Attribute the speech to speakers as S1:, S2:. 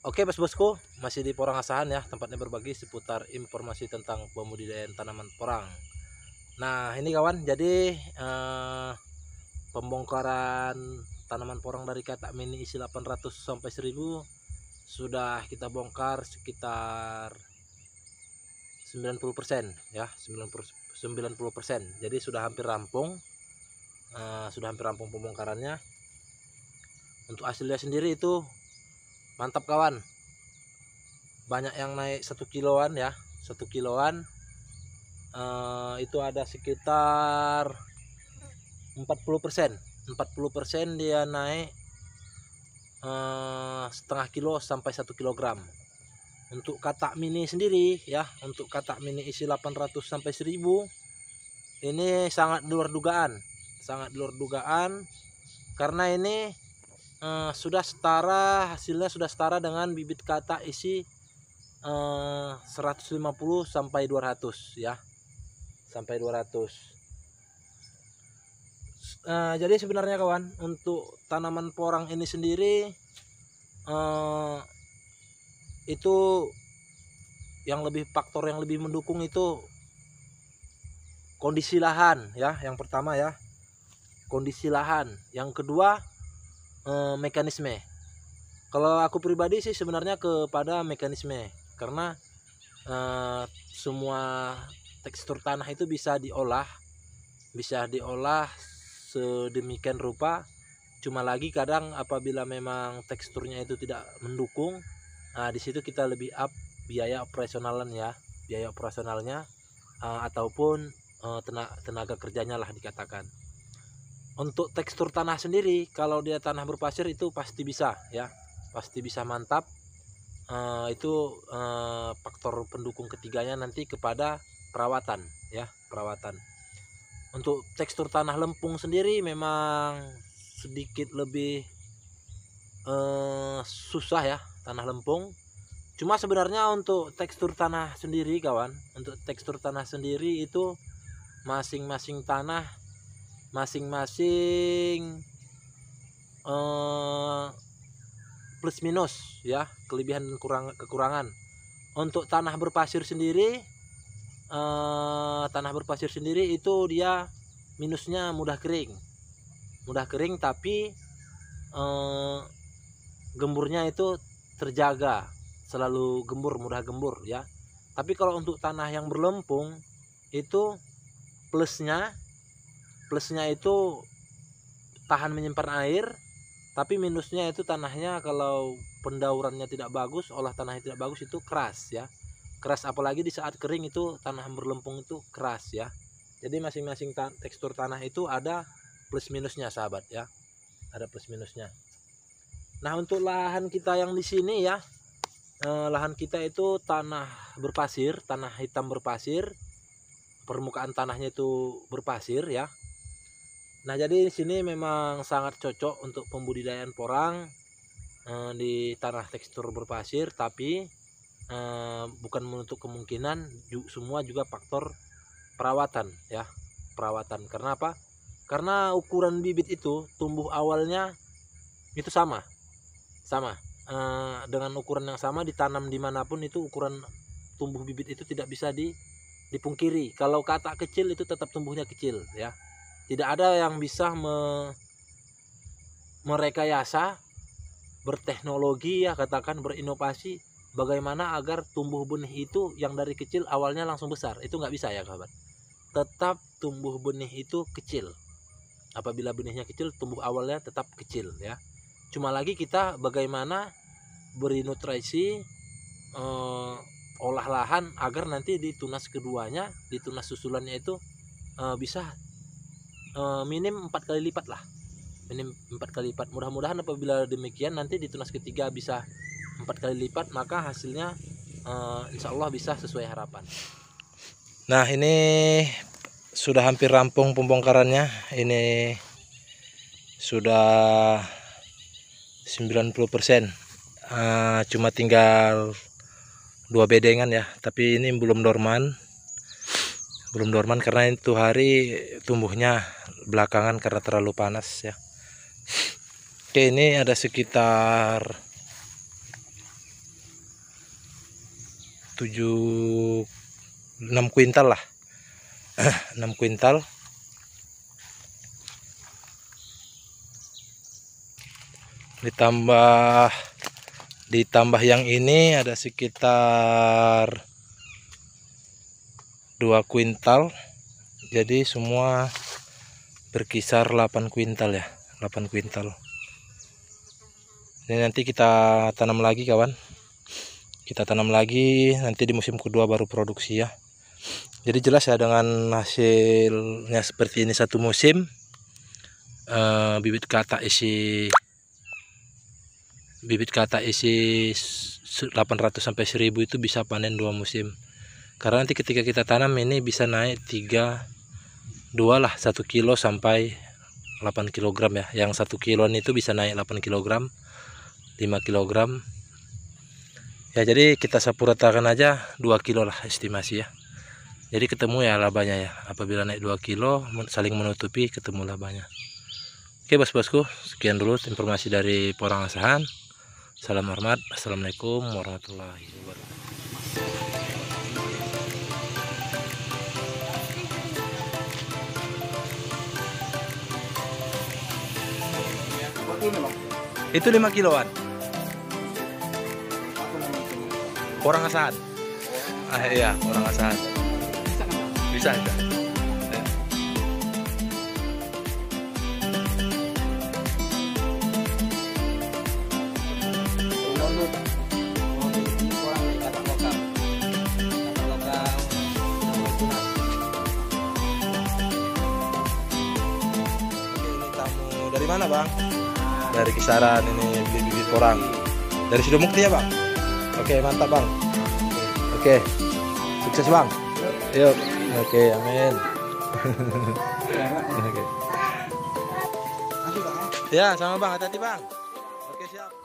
S1: Oke bos-bosku, masih di Porang Asahan ya, tempatnya berbagi seputar informasi tentang pembudidayaan tanaman porang. Nah ini kawan, jadi pembongkaran tanaman porang dari katak mini isi 800 sampai 1000 sudah kita bongkar sekitar 90% ya, 90%. Jadi sudah hampir rampung, pembongkarannya. Untuk hasilnya sendiri itu mantap kawan. Banyak yang naik 1 kiloan ya, 1 kiloan. Itu ada sekitar 40%. 40% dia naik setengah kilo sampai 1 kilogram. Untuk katak mini sendiri ya, untuk katak mini isi 800 sampai 1000 ini sangat luar dugaan. Sangat luar dugaan karena ini hasilnya sudah setara dengan bibit katak isi 150 sampai 200 ya, sampai 200. Jadi sebenarnya kawan, untuk tanaman porang ini sendiri itu faktor yang lebih mendukung itu kondisi lahan ya, yang pertama ya, kondisi lahan. Yang kedua mekanisme. Kalau aku pribadi sih sebenarnya kepada mekanisme, karena semua tekstur tanah itu bisa diolah sedemikian rupa. Cuma lagi kadang apabila memang teksturnya itu tidak mendukung, di situ kita lebih up biaya operasionalnya ataupun tenaga kerjanya lah dikatakan. Untuk tekstur tanah sendiri, kalau dia tanah berpasir itu pasti bisa ya, pasti bisa mantap. Itu faktor pendukung ketiganya nanti kepada perawatan ya, perawatan. Untuk tekstur tanah lempung sendiri memang sedikit lebih susah ya, tanah lempung. Cuma sebenarnya untuk tekstur tanah sendiri kawan, untuk tekstur tanah sendiri itu masing-masing tanah plus minus ya, kelebihan dan kekurangan. Untuk tanah berpasir sendiri, itu dia minusnya mudah kering, tapi gemburnya itu terjaga, selalu mudah gembur ya. Tapi kalau untuk tanah yang berlempung itu plusnya itu tahan menyimpan air, tapi minusnya itu tanahnya kalau pendaurannya tidak bagus, olah tanahnya tidak bagus, itu keras ya, keras. Apalagi di saat kering itu tanah berlempung itu keras ya. Jadi masing-masing tekstur tanah itu ada plus minusnya sahabat ya, ada plus minusnya. Nah untuk lahan kita yang di sini ya, lahan kita itu tanah berpasir, tanah hitam berpasir, permukaan tanahnya itu berpasir ya. Nah jadi di sini memang sangat cocok untuk pembudidayaan porang di tanah tekstur berpasir, tapi bukan menutup kemungkinan semua juga faktor perawatan ya, perawatan. Karena apa? Karena ukuran bibit itu tumbuh awalnya itu sama dengan ukuran yang sama, ditanam dimanapun itu ukuran tumbuh bibit itu tidak bisa dipungkiri. Kalau katak kecil itu tetap tumbuhnya kecil ya, tidak ada yang bisa merekayasa, berteknologi ya, katakan berinovasi bagaimana agar tumbuh benih itu yang dari kecil awalnya langsung besar. Itu nggak bisa ya kawan, tetap tumbuh benih itu kecil. Apabila benihnya kecil, tumbuh awalnya tetap kecil ya. Cuma lagi kita bagaimana beri nutrisi, olah lahan agar nanti di tunas keduanya, di tunas susulannya itu bisa minim 4 kali lipat lah, minim 4 kali lipat. Mudah-mudahan apabila demikian nanti di tunas ketiga bisa 4 kali lipat, maka hasilnya insya Allah bisa sesuai harapan. Nah ini sudah hampir rampung pembongkarannya, ini sudah 90%. Cuma tinggal 2 bedengan ya, tapi ini belum dorman karena itu hari tumbuhnya belakangan karena terlalu panas ya. Oke, ini ada sekitar 6 kuintal lah. 6 kuintal. Ditambah yang ini ada sekitar 2 kuintal. Jadi semua berkisar 8 kuintal ya, 8 kuintal. Ini nanti kita tanam lagi kawan. Kita tanam lagi nanti di musim kedua baru produksi ya. Jadi jelas ya dengan hasilnya seperti ini satu musim. Bibit kata isi 800 sampai 1000 itu bisa panen 2 musim. Karena nanti ketika kita tanam ini bisa naik 2 lah, 1 kilo sampai 8 kg ya. Yang 1 kiloan itu bisa naik 8 kg, 5 kg. Ya jadi kita sapu ratakan aja 2 kilo lah estimasi ya. Jadi ketemu ya labanya ya. Apabila naik 2 kilo saling menutupi, ketemu labanya. Oke bos-bosku, sekian dulu informasi dari Porang Asahan. Salam hormat. Assalamualaikum warahmatullahi wabarakatuh. Itu 5 kiloan. Porang Asahan. Iya, Porang Asahan. Bisa. Dari mana bang? Dari Kisaran ini bibit porang. Dari Sidomukti ya bang? Oke mantap bang. Oke sukses bang. Yuk. Oke amin. Oke. Ya sama bang, hati-hati bang. Oke siap.